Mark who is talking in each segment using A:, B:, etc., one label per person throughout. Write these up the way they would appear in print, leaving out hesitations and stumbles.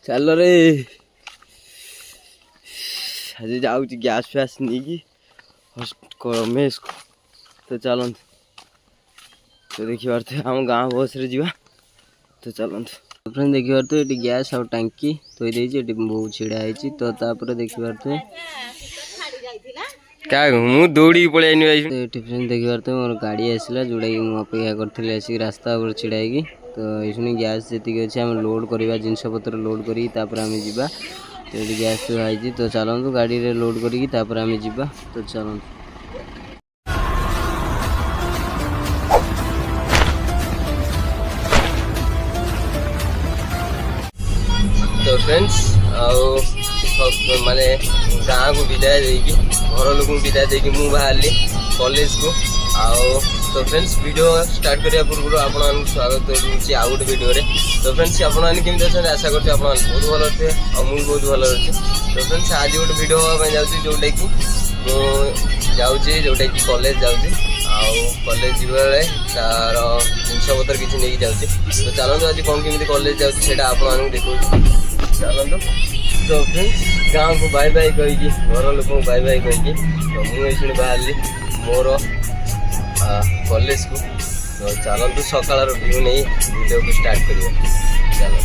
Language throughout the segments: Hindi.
A: चल रे आज जाऊँ गैस फैस नहीं कि मेस को तो चलत तो देखी पारे आम गाँ बस रे जीवा तो चलत फ्रेंड देखी पारे ये गैस और टांकी तो बहुत छिड़ा तो तापर देखी पारे क्या मु दौड़ी पलि तो फ्रेंड देखी पारे मोर गाड़ी आसला जोटा कि मुझे अपेक्षा करी आसिक रास्ता पर छिड़ाई तो ये गैस जी अच्छे आम लोड करवा जिनपतर लोड करें जावा तो ये गैस थी तो चलतु गाड़ी रे लोड करें जावा तो चलतु तो फ्रेंड्स माने गाँ को विदाय देकी घर लोक विदाय देकी मु बाहर कॉलेज को आओ तो फ्रेंड्स वीडियो स्टार्ट करने पूर्व आपन स्वागत करुँच आउ गोटे वीडियो रे तो फ्रेंड्स आपमि आशा कर बहुत भल थे और मुझे बहुत भल अच्छे तो फ्रेंड्स आज गोटे वीडियो जाऊँगी जोटा कि मुझे जोटा कि कॉलेज जाऊँगी कॉलेज जीवे तार जिनपतर किसी नहीं जाऊँगी तो चलते आज कौन केमी कॉलेज जाऊँगी आपको देखो चलते तो फ्रेंड्स गाँव को बाय बाय कहीकि घर लोक बाय बाय कहीकि तो मुझे बाहर मोर कॉलेज को तो चलतु सकाळ व्यू नहीं वीडियो को स्टार्ट करिए चलो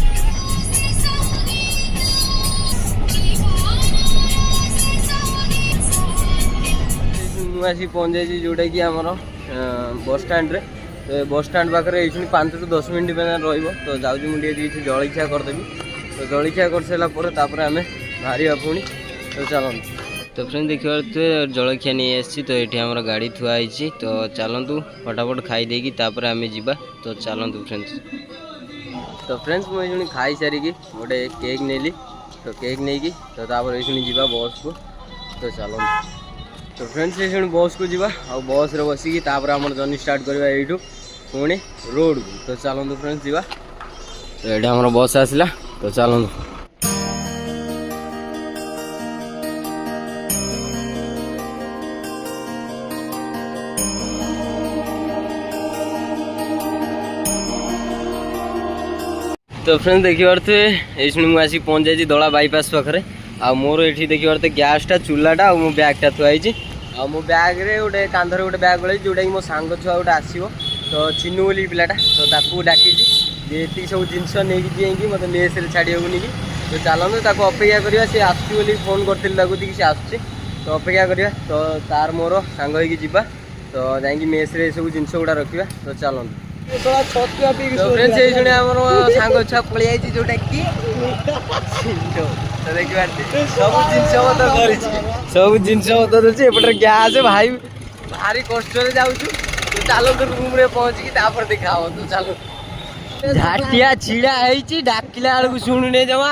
A: मुझे पहुँच जाइए जोटा कि आमर बस स्टैंड रे तो बस स्टैंड पाखे ये 5 ରୁ 10 मिनट रही तो जाऊँ मुझे किसी जलखिया करदेवी तो जलखिया कर सारापर आम बाहर पुणी तो चलते तो फ्रेंड देखिए जलखिया नहीं आसी तो ये आम गाड़ी थुआई तो चलतु फटाफट खाई देकी आम जा तो चलतु फ्रेंड्स मुझे खाई सारिकी गोटे केक नेली तो केक नहीं की तो ये जा बस को तो चलतु तो फ्रेंड्स ये बस को जा बस रे बसिकी आम जर्नी स्टार्ट करवा यू पुणी रोड को तो चलतु फ्रेंड्स जा तो ये आम बस आसला तो चलतु तो फ्रेंड्स देखी पारे ये मुझे आसिक पहुँच जाइए दला बाईपास पाखे आ मोर ये देखी पारे गैसटा चूलाटा मो बैगटा थुआई आ मो बैग रे गोटे कांधर गोटे बैग गलाई जोटा कि मो सांग छुआ गोटे आसो तो चिन्नू बोली पिलाटा तो ताकू डाकी ये सब जिनस नहीं जाइए मत मेस छाड़ी हेनी कि तो चलते ताको अपेक्षा करवा सी आसुची फोन करी सी आस तो अपेक्षा करवा तो तार मोर सांग होगा तो जाकि मेस सब जिनस गुड़ा रखा तो चलते सांग छुआ पलि आई जोटा कि सब जिनपतर एपटे गैस भाई भारी कष्ट जाऊँ तो चलते रूम रे पहुँचिकी देखा तो चलो झाटिया छिड़ा है डाकिला बेलू शुणुने जमा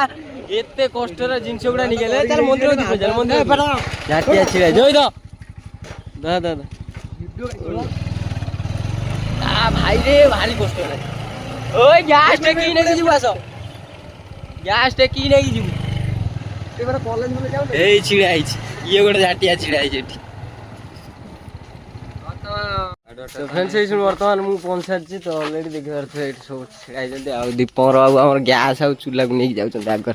A: एत कष्ट जिनस गुड़ा निकल मंदिर मंदिर झाटिया छिड़ा जो दादा भाई रे भारी कष्ट ओए गैस टेकी नहीं जीव आस गैस टेकी नहीं जीव कॉलेज में जाऊ ए छिड़ा ये गोटे झाटिया छिड़ा है तो फ्रेंड्स ये बर्तमान मुझे पहुँच सारी तो अलरेडी देखी पारे सब छिड़ा दीपंकर बाबू आम गैस आ चूला को नहीं जाऊँ आगे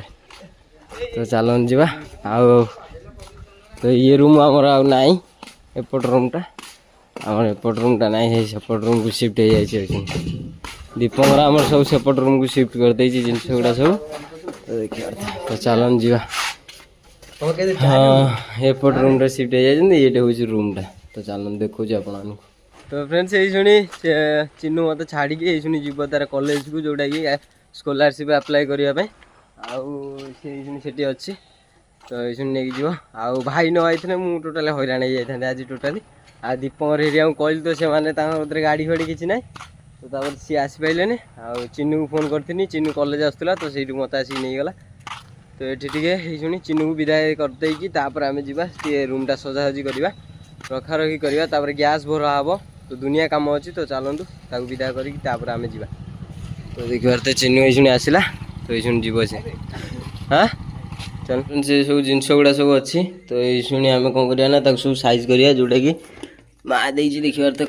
A: तो चलन जा तो ये रूम आमर आ एपट रूमटा आम एपट रूमटा ना सेपट रूम को शिफ्ट हो जाए दीपंकर आम सब सेपट रूम को शिफ्ट करदे जिनस गुड़ा सब तो देखिए तो चलन जा हाँ एपट रूम रे शिफ्ट हो जाए ये हूँ रूमटा तो चलन देखो आप तो फ्रेंड्स ये शुणी चिन्नू मत छाड़ी ये शुणी जीव तार कॉलेज को जोटा कि स्कॉलरशिप अप्लाई करने से अच्छी तो ये नहीं जीव आ भाई न आई मुझे टोटाल हैरान हो जाता आज टोटाली आ दीपंकर एरिया कहली तो से गाड़ी फाड़ी किसी ना तो सी आसी पारे आ चिन्नू को फोन करी चिन्नू कॉलेज आसला तो से मत आसिक नहीं गला तो ये शुणी चिन्नू को विदाय करदेकी आम जा रूमटा सजासजी करवा रखा रखी करवा गैस भरा हम तो दुनिया काम अच्छी तो चलतु ताकू विदाय करके आम जा तो देखी पारे चिन्नू ये आसला तो ये जीव से हाँ चल से सब जिनस गुड़ा सब अच्छी तो ये आम कौन करना सब साइज करा जोटा कि माँ देखी पारे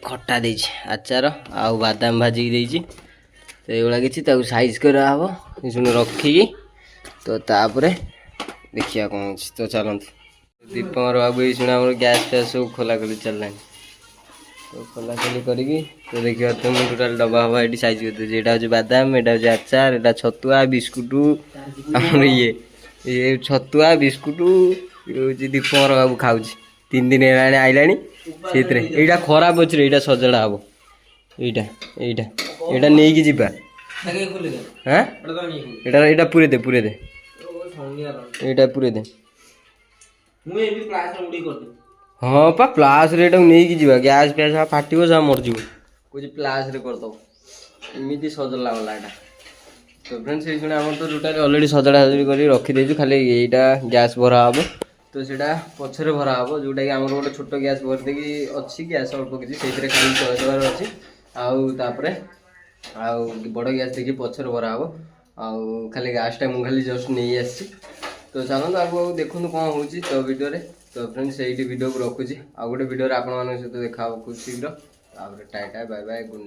A: खटा दे आचार आ बादाम भाजिकी तो ये किसी साइज कराव रखिकी तो तापर देखिए कौन तो चलते दीपंकर बाबू ये शुणे आम गैस फैस सब खोला खोली चललानी तो खोला खोली करी तो देखिए मुझे टोटाल डब्बा हवा ये साइज करदे यहाँ हूँ बादाम यहाँ हूँ आचार यहाँ छतुआ बिस्कुट आम ये छतुआ बिस्कुट ये हूँ दीपंकर बाबू खाऊ 3 दिन है आईला से खराब अच्छे यहाँ सजड़ा हम यहाँ नहीं कि जीवा हाँ यहाँ पूरे दे यहाँ पूरे दे हाँ पा प्लास नहीं कि जीवा गैस फैस फाट मरज कुछ प्लास करदे एमती सजला गला यहाँ तो फ्रेंड्स ये आम तो टोटाली अलरेडी सजड़ा सजड़ी कर रखीदे खाली यहाँ गैस भरा हम तो सीटा पछरे भरा हम जोटा कि आम गोटे छोट गैस भर देकी अच्छी गैस अल्प किसी से खाली चलदेवार अच्छी आउे आउ बड़ गैस देखिए पछरे भरा हम आउ खाली गैसटा मुझे खाली जस्ट नहीं आसी तो चलते आगे देखूँ कौन हो तो वीडियो तो फ्रेंड्स यही वीडियो को रखुच्छी आउ गोटे वीडियो आपण सहित देखा खूब शीघ्र tata bye bye good night.